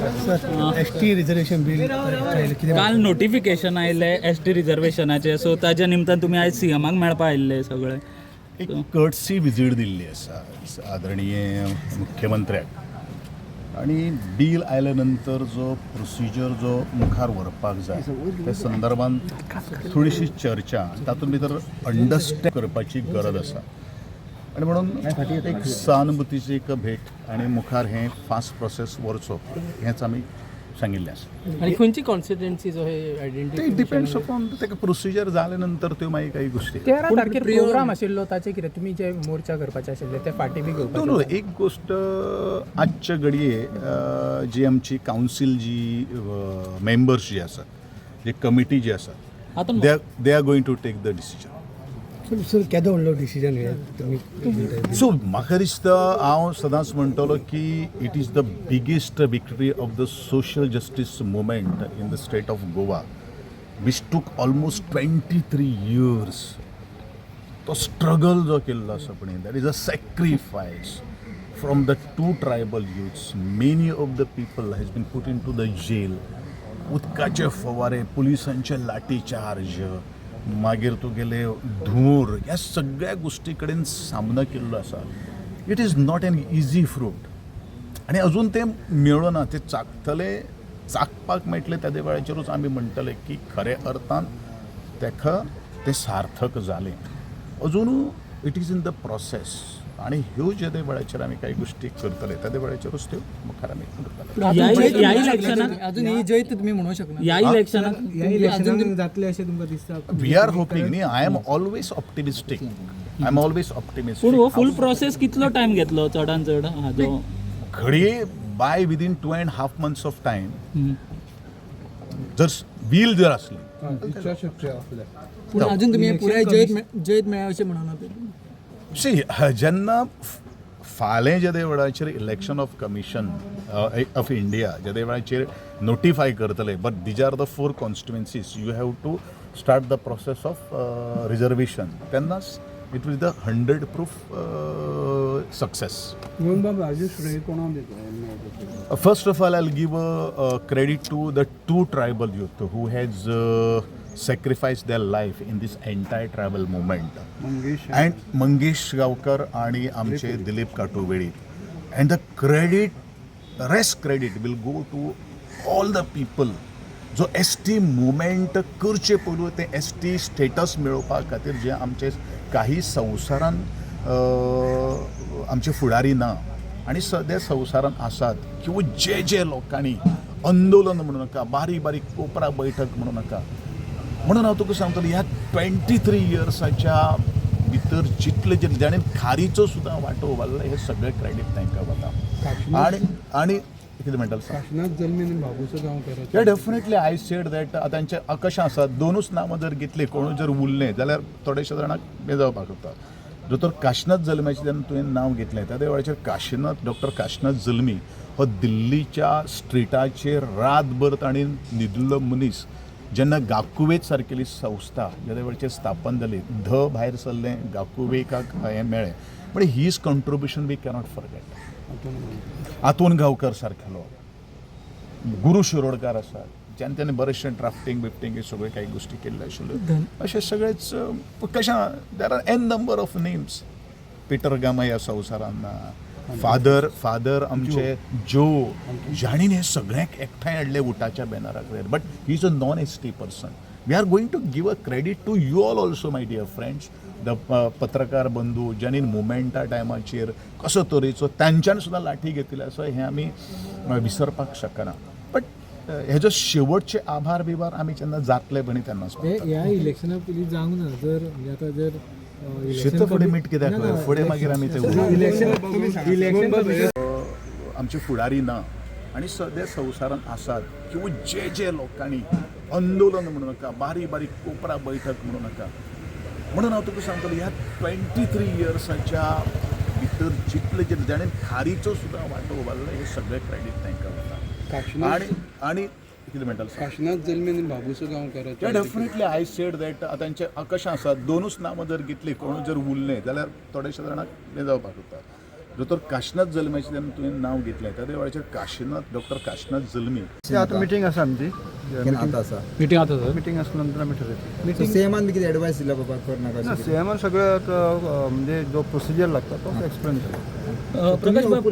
ST reservation bill काल notification आयिल्लें ST रिजर्वेशनाचें, so ताज्या निमतान तुमी आयज CMाक मेळपा आयिल्ले सगळे. एक कर्टसी विजीट दिल्ली आसा आदरणीय मुख्यमंत्र्याक, आणि बिल आयल्या नंतर जो प्रोसिजर जो मुखार व्हरपाक जाय त्या संदर्भान थोडीशी चर्चा तातूंत भितर अंडरस्टँड करपाची गरज आसा, आणि म्हणून एक सहानुभुतीची एक भेट आणि मुखार हे फास्ट प्रोसेस व्हरचो हेंच आमी सांगिल्लें आसा. आणि खंयची कॉन्सिक्वन्सीज हे आयडेंटिटी ते डिपेंड्स अपॉन तेका प्रोसिजर जाले नंतर त्यो मागीर काही गोष्टी 13 तारखेर प्रोग्राम आशिल्लो ताचे कितें तुमी जे मोर्चा करपाचे आशिल्ले ते फाटी बी घेवपाचे. नो एक गोष्ट आजच्या घडये जी आमची कावन्सील जी मेंबर्स जी आसात, जी कमिटी जी आसा, they are going to take the decision. Sir केदो व्हडलो डिसिजन हे तुमी सो म्हाका दिसता हांव सदांच म्हणटलो की it is the biggest victory of the social justice movement in the state of Goa, which took almost 23 years. तो स्ट्रगल जो केल्लो आसा पळय, that is a sacrifice from the 2 tribal youths. Many of the people has been put into the jail. उदकाचे फवारे, पुलिसांचे लाठीचार्ज, मागीर तुगेले धूर, ह्या सगळ्या गोष्टी कडेन सामनो केल्लो आसा. It is not an easy fruit, आनी अजून ते मेळना. ते चाखपाक मेळटले त्या वेळाचेरूच आमी म्हणटले की खरे अर्थान तेका ते सार्थक जालें. अजून it is in the process, आणि ह्यो जे वेळाचेर आमी काही गोष्टी करतले त्या वेळाचेरूच त्यो मुखार आमी करतले. ह्या इलेक्शनाक अजून ही जैत तुम्ही म्हणू शकना. ह्या इलेक्शनाक जातले अशें तुमकां दिसता? वी आर होपिंग न्ही. I am always optimistic. पूण हो फूल प्रोसेस कितलो टायम घेतलो चडान चड हाजो? घडये by within 2.5 months of time जर व्हील जर असली. पूण अजून तुम्ही पुराय जैत मेळ्ळा अशें म्हणना ते. सी जेन्ना फाल्यां जे वेळाचेर election of commission of India जे वेळाचेर नोटिफाय करतले, but these are the 4 constituencies, you have to start the process of reservation. तेन्नाच it will the 100% success. First of all, I'll give a credit to the 2 tribal youth who has sacrificed their life in this entire tribal movement. Mangesh Gavkar आणि आमचे Dilip काटोवेळी. And the rest credit will go to all the people जो ST movement करचे पयलू ते ST status मेळोवपा खातीर जे आमचे काही संवसारान आमचे फुडारी ना आणि सद्या संवसारान आसात, किंवा जे लोकांनी आंदोलन म्हणू नाका, बारीक बारीक कोपरा बैठक म्हणू नाका, म्हणून हांव तुका सांगतलो ह्या 23 yearsच्या भितर जितले जे जाणें खारीचो सुद्दां वांटो घाल्लो हे सगळे क्रेडीट तांकां वता. आणि कितें म्हणटालो sir definitely I said that तांचे कशें आसा, 2च नांवां जर घेतली, कोणूय जर उरलें जाल्यार थोडेशे जाणांक बेजावपाक जाता. दोतोर काशीनाथ जल्मीचें जेन्ना तुवें नांव घेतलें त्या वेळाचेर डॉक्टर काशीनाथ जल्मी हो दिल्लीच्या स्ट्रिटाचेर रातभर ताणें न्हिदिल्लो मनीस. जेन्ना गाकुवेत सारकेली संस्था ज्या वेळाचेर स्थापन जाली, भायर सरलें, गाकुवेकाक हें मेळ्ळें, म्हणजे his contribution we cannot forget. आतून गांवकर सारकेलो, गुरू शिरोडकार आसा, ज्यान त्याने बरेचशे ड्राफ्टिंग बिफ्टिंग हे सगळे काही गोष्टी केल्ल्यो आशिल्ल्यो. अशें सगळेच कशें there are n number of names. Peter Gama ह्या संवसारान, फादर आमचे जो जाणीन हे सगळ्यांक एकठांय हाडले उटाच्या बॅनराक. But he is a non ST person. We are going to give a credit to you also my dear friends, the पत्रकार बंधू ज्यांनी मुवमेंटा टायमाचेर कसो तरेचो तांच्यान सुद्दां लाठी घेतिल्ले आसा हें आमी विसरपाक शकना. बट हेजो शेवटचे आभार बिभार आमी जेन्ना जातले बणी तेन्नाच ह्या इलेक्शना पयलीं जावंक ना. जर शेत फुडें मीठ कित्याक फुडें मागीर आमी ते आमचे फुडारी ना आणि सद्या संवसारान आसात, किंवा जे लोकांनी आंदोलन म्हणू नाका, बारीक बारीक कोपरा बैठक म्हणू नाका, म्हणून हांव तुका सांगतलो ह्या 23 yearsच्या भितर जितले जे जाणें खारीचो सुद्दां वांटो घाल्लो हे सगळे क्रेडीट तांकां वता. आणि कितें म्हणटालो काशीनाथ जल्मी आनी Babuso Gaonkar definitely I said that तांचे कशें आसा, 2च नांवां जर घेतली, कोणूय जर उरलें जाल्यार थोडेशे जाणांक बेजावपाक जाता. जो तर काशीनाथ जल्म्याचे जेन्ना तुवें नांव घेतलें त्या वेळाचेर काशीनाथ डॉक्टर काशीनाथ जल्मी ते आता मिटींग आसा आमची आता असा मिटींग आता सर मिटींग आसल्या नंतर आमी ठरयतली सीएमान किती ऍडवाइस दिला बाबा कर नाका सीएमान सगळं आता, म्हणजे जो प्रोसिजर लागता तो एक्सप्लेन केला. प्रकाश बाब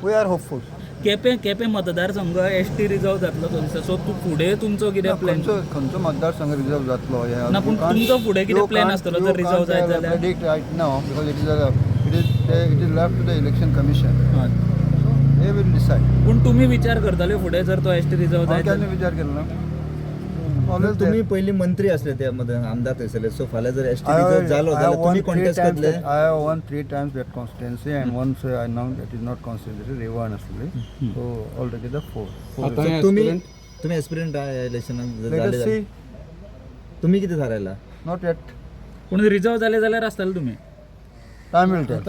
वी आर होपफुल. केपें मतदारसंघ एसटी रिजर्व जातलो थंयसर, सो तू फुडें तुमचो कितें प्लॅन? खंयचो मतदारसंघ रिजर्व जातलो ना, पूण तुमचो फुडें कितें प्लॅन आसतलो जर रिजर्व जायत जाल्यार? Predict right now because it is left to the election commission. They will decide. पूण तुमी विचार करतले फुडें जर तो एसटी रिजर्व जायत केन्ना जाल्यार? विचार केलो ना. तुम्ही पहिली मंत्री असले त्यामध्ये आमदार थंयसरले, सो फाल्यां जर एसटी रिजर्व जालो जाल्यार तुम्ही कॉन्टेस्ट करतले? I have won 3 times that constituency and once I announced that is not constituency, Revan असले. So altogether 4. So तुम्ही एस्पिरंट आहे इलेक्शनात Let us see. तुम्ही किती थारायला? Not yet. पूण रिजर्व जाले जाल्यार आसतले तुमी? Time will tell.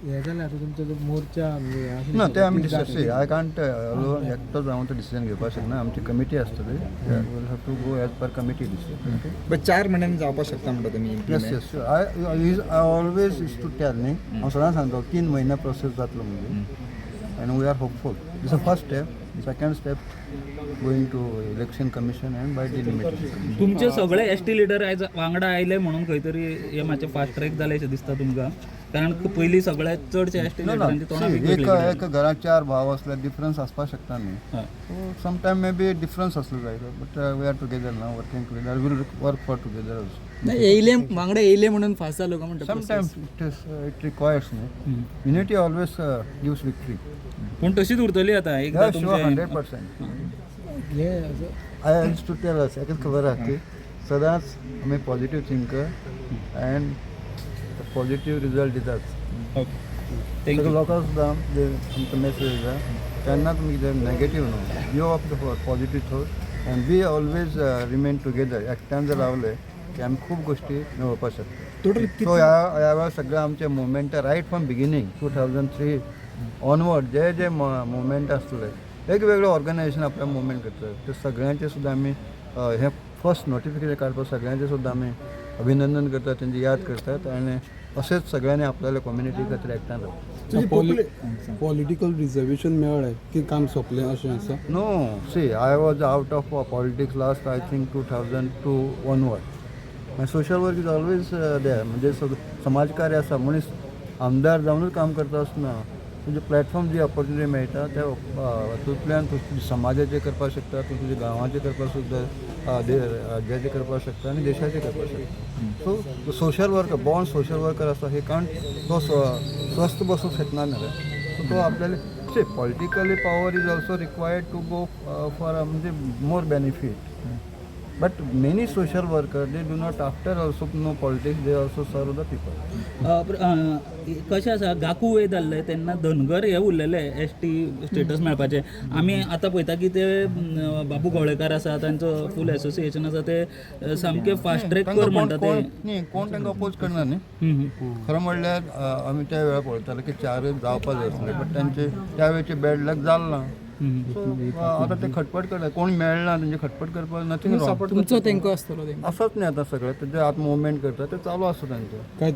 हे जालें आता तुमचो जो मोर्चा ना ते आम्ही डिस्कस आय कांट अलोन एकटोच हांव तो डिसिजन घेवपाक शकना. आमची कमिटी आसतली. Will have to go as per committee decision. पण 4 महिन्यांनी जावपाक शकता म्हणटा तुम्ही yes implement. Yes I always is to tell न्ही. हांव सदांच सांगता 3 महिने प्रोसेस जातलो म्हणजे. And we are hopeful. This a first step. Second step going to election commission and by delimitation. तुमचे सगळे एसटी लिडर आयज वांगडा आयले म्हणून खंय तरी हे मातशें फास्ट ट्रॅक जालें अशें दिसता तुमकां? कारण पयलीं सगळे चडशे एसटी लिडरांची तोंडां एक घरात 4 भाव असल्यार डिफरन्स आसपाक शकता न्ही. समटायम मे बी डिफरन्स असलो जायतो but we are together now working together. Will work for together also. येयले वांगडा येयले म्हणून फास्ट जालो का म्हणटा? समटायम्स इट रिक्वायर्स न्ही. Unity always gives victory. पूण तशीच उरतली आतां एकदां तुमचे 100%. I use to tell us एकच खबर आहा की सदांच आमी positive thinker and positive result दितात. थँक्यू. लोकांक सुद्दां जे आमचो मेसेज आसा तेन्ना तुमी कितें नेगेटीव न्हू. You of the positive thought and we always remain together. एकट्यान जर रावले की आमी खूब गोश्टी मेळोवपाक शकता. सो ह्या वेळार सगळें आमचे movement right from beginning 2003 onward जे मुवमेंट आसले वेगवेगळे ऑर्गनायजेशन आपले मुवमेंट करतात ते सगळ्यांचे सुद्दां आमी हे फर्स्ट नोटिफिकेशन काडपाक सगळ्यांचे सुद्दां आमी अभिनंदन करतात, तेंची याद करतात आनी अशेंच सगळ्यांनी आपल्याल्या कम्युनिटी खातीर एकठांय रावतात. पॉलिटिकल रिजर्वेशन मेळ्ळें की काम सोंपलें अशें आसा? No see I was out of politics last I think 2002 onward. My social work is always there. म्हणजे समाजकार्य आसा. मनीस आमदार जावनूच काम करता आसतना तुजे प्लॅटफॉर्म जी ऑपॉर्च्युनिटी मेळटा त्या हातूंतल्यान तूं तुज्या समाजाचें करपाक शकता, तूं तुज्या गांवाचें करपाक सुद्दां राज्याचें करपाक शकता आनी देशाचें करपाक शकता. So social worker born social worker आसा हे काण तो स्वस्थ बसूंक शकना न्हय. सो तो आपल्याला politically power is also required to go for म्हणजे more benefit. But many social worker they do not after also no politics they also serve the people. कशें आसा गाकू वय जाल्ले तेन्ना धनगर हे उरलेले एसटी स्टेटस मेळपाचे. आमी आतां पळयता की ते बाबू गवळेकार आसा तांचो फूल एसोसिएशन आसा ते सामके फास्ट ट्रॅक कर म्हणटा ते. न्ही कोण तांकां अपोज करना न्ही. खरें म्हणल्यार आमी त्या वेळार पळयताले की 4 जावपाक जाय आसले बट तांचे त्या वेळचे बॅड लक जालें ना. सो आतां ते खटपट करता. कोण मेळना तेंचे खटपट करपाक नथींग रॉंग. तुमचो तेंको आसतलो तेंको असोच न्ही आतां सगळें तेजे आतां मुवमेंट करता ते चालू आसा तांचें. काय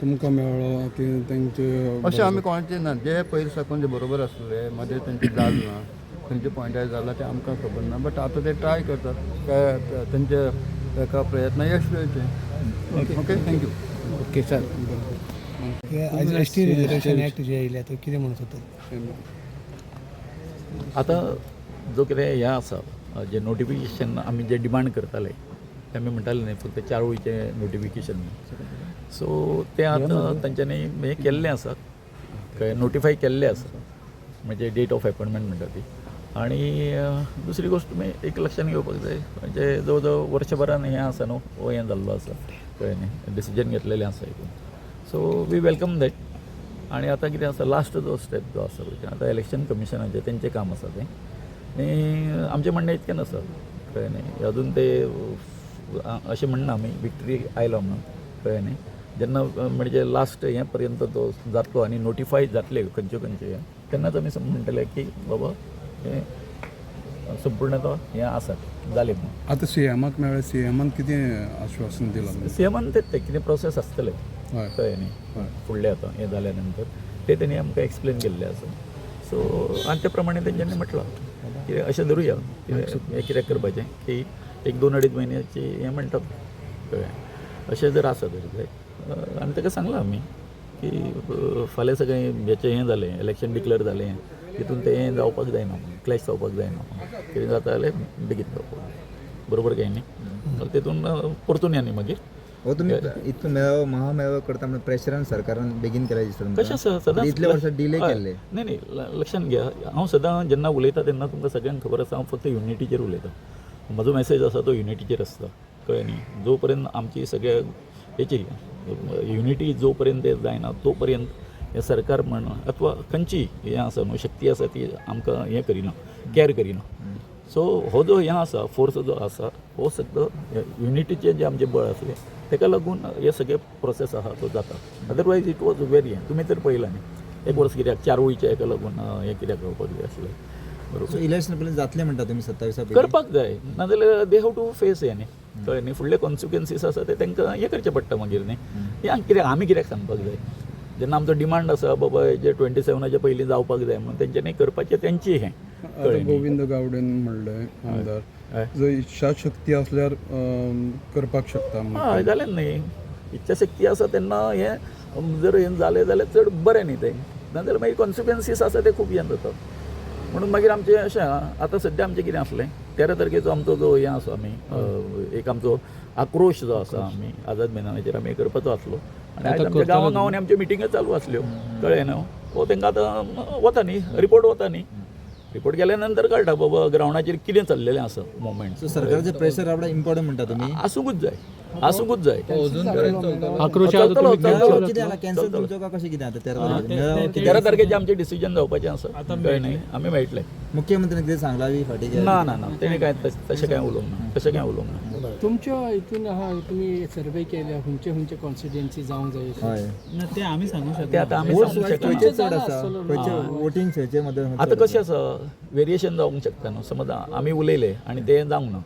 तुमकां मेळ्ळो की तेंचे अशें आमी कोणाचें ना. जे पयलीं साकून जे बरोबर आसले मदें तेंचे जालें ना खंयचे पॉयंटार जाला ते आमकां खबर ना. बट आतां ते ट्राय करतात काय तेंचे एका प्रयत्न यश मेळचें. Okay thank you. Okay sir. ST reservation act जे येयले ते कितें म्हणत होते? आता जो कितें हें आसा जे नोटिफिकेशन आमी जे डिमांड करताले ते आमी म्हणटाले न्ही फक्त 4 वयचें नोटिफिकेशन. सो ते आतां तांच्यांनी हें केल्लें आसा कळ्ळें, नोटिफाय केल्लें आसा म्हणजे डेट ऑफ अपॉयंटमेंट म्हणटा ती. आनी दुसरी गोश्ट तुमी एक लक्षांत घेवपाक जाय म्हणजे जवळ जवळ वर्षभरान हें आसा न्हू हो हें जाल्लो आसा कळ्ळें न्ही, डिसिजन घेतलेलें आसा हितून. So we welcome that. आणि आता कितें आसा लास्ट जो स्टेप जो आसा पळय आतां इलेक्शन कमिशनाचें तेंचें काम आसा तें. आनी आमचें म्हणणें इतकें आसा कळ्ळें न्ही. अजून ते अशें म्हणना आमी विक्ट्री आयलो म्हणून कळ्ळें न्ही. जेन्ना म्हणजे लास्ट हें पर्यंत तो जातलो आनी नोटिफाय जातले खंयचे खंयचे तेन्नाच आमी म्हणटले की बाबा हें संपूर्ण तो हें आसात जालें म्हणून. आतां सीएमाक मेळ्ळें. सीएमान कितें आश्वासन दिलां? सीएमान ते कितें प्रोसेस आसतले हय कळ्ळें न्ही फुडलें आतां हें जाल्या नंतर. ते त्यांनी आमकां एक्सप्लेन केल्लें आसा सो आनी त्या प्रमाणे तेंच्यांनी म्हटलां की अशें धरुया हें कित्याक करपाचें की 1-2-2.5 म्हयन्याची हें म्हणटात कळ्ळें अशें जर आसा तर आनी ताका सांगलां आमी की फाल्यां सगळें हेचें हें जालें इलेक्शन डिक्लेअर जालें तितून तें हें जावपाक जायना क्लॅश जावपाक जायना कितें जाता जाल्यार बेगीन जावपाक बरोबर काय न्ही तितून परतून या न्ही मागीर हो तुम्ही इतकं मेळावं महामेळावा करता म्हणजे प्रेशरान सरकारान बेगीन केला दिसता कशें आसा सदांच इतल्या वर्सां डिले हय. केल्ले नाही लक्षात घ्या हांव सदां जेन्ना उलयता तेन्ना तुमकां सगळ्यांक खबर आसा हांव फक्त युनिटीचेर उलयतां म्हजो मॅसेज आसा तो युनिटीचेर आसता कळ्ळें न्ही जो पर्यंत आमची सगळ्या हेची युनिटी जो पर्यंत ते जायना तो पर्यंत हें सरकार म्हण अथवा खंयची हें आसा न्हू शक्ती आसा ती आमकां हें करिना कॅर करिना सो हो जो हें आसा फोर्स जो आसा हो सगळो युनिटीचें जें आमचें बळ आसलें ताका लागून हे सगळे प्रोसेस आहा तो जाता अदरवायज इट वॉज व्हेरी हें तुमी तर पळयलां न्ही 1 वर्स कित्याक 4 वयच्या हेका लागून हें कित्याक जावपाक जाय आसलें बरोबर इलेक्शन पर्यंत जातले म्हणटा तुम्ही 27 करपाक जाय नाजाल्यार दे हॅव टू फेस हें न्ही कळ्ळें न्ही फुडले कॉन्सिक्वन्सीस आसा ते तांकां हें करचें पडटा मागीर न्ही हें कित्याक आमी कित्याक सांगपाक जाय जेन्ना आमचो डिमांड आसा बाबा हेजे 27च्या पयलीं जावपाक जाय म्हणून तेंच्यांनी करपाचें तेंची हें आता गोविंद गावडेन म्हणलें आमदार जर इच्छा शक्ती असल्यार करपाक शकता म्हणून. हय जालें न्ही इच्छा शक्ती आसा तेन्ना हें जर हें जालें जाल्यार चड बरें न्ही तें नाजाल्यार मागीर कॉन्सिक्वन्सीस आसा ते खूब हें जाता म्हणून मागीर आमचें अशें आतां सद्या आमचें कितें आसलें 13 तारखेचो आमचो जो हें आसा आमी एक आमचो आक्रोश जो आसा आमी आझाद मैदानाचेर आमी करपाचो आसलो आनी आयज आमच्या गांवांनी आमच्यो मिटिंग्यो चालू आसल्यो कळ्ळें न्हू हो तांकां आतां वता न्ही रिपोर्ट वता न्ही रिपोर्ट केल्या नंतर कळटा बाबा ग्रावंडाचेर कितें चल्लेलें आसा मुवमेंट सो सरकारचे प्रेशर आपला इम्पॉर्टंट म्हणटा तुम्ही आसूंकूच जाय कितें आला कॅन्सल तुमचो का कशें कितें आता 13 तारखेचें आमचें डिसिजन जावपाचें आसा कळ्ळें न्ही आमी मेळटले मुख्यमंत्र्यान कितें सांगला बी फाटी ना तेणी कांय तशें कांय उलोवंक ना तुमच्या हितून आहा तुमी सर्वे केल्या खंयचे कॉन्स्टिट्युएन्सी जावंक जाय हय ते आमी सांगू ते शकता आतां आमी वोट सांगूंक वायज शकना खंयचे चड आसा खंयचे वोटींग खंयचे मध्ये आतां कशें आसा वेरिएशन जावंक शकता न्हू समज आमी उलयले आनी तें जावंक ना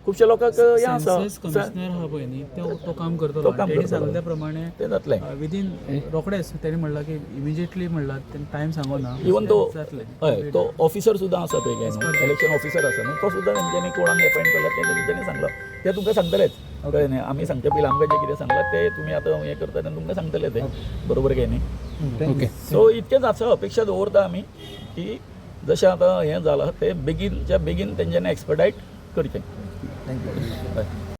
खुबशे लोकांक हें आसा कमिशनर आहा पळय न्ही तो काम करतलो तो काम तेणी करतलो. सांगल्या प्रमाणे तें जातलें विदीन रोखडेच तेणी म्हणलां की इमिजिएटली म्हणलां तेणी टायम सांगो ना इवन तो जातलें हय तो ऑफिसर सुद्दां आसा पळय न्हू इलेक्शन ऑफिसर आसा न्हू तो सुद्दां तेंच्यांनी कोणाक एपॉयंट केला तें तेंच्यांनी सांगलां ते तुमकां सांगतलेच कळ्ळें न्ही आमी सांगच्या पयलीं आमकां जें कितें सांगलां ते तुमी आतां हें करता तेन्ना तुमकां सांगतले ते बरोबर काय न्ही सो इतकेंच आसा अपेक्षा दवरता आमी की जशें आतां हें जालां तें बेगीनच्या बेगीन तेंच्यांनी एक्सपर्टायट करचें थँक्यू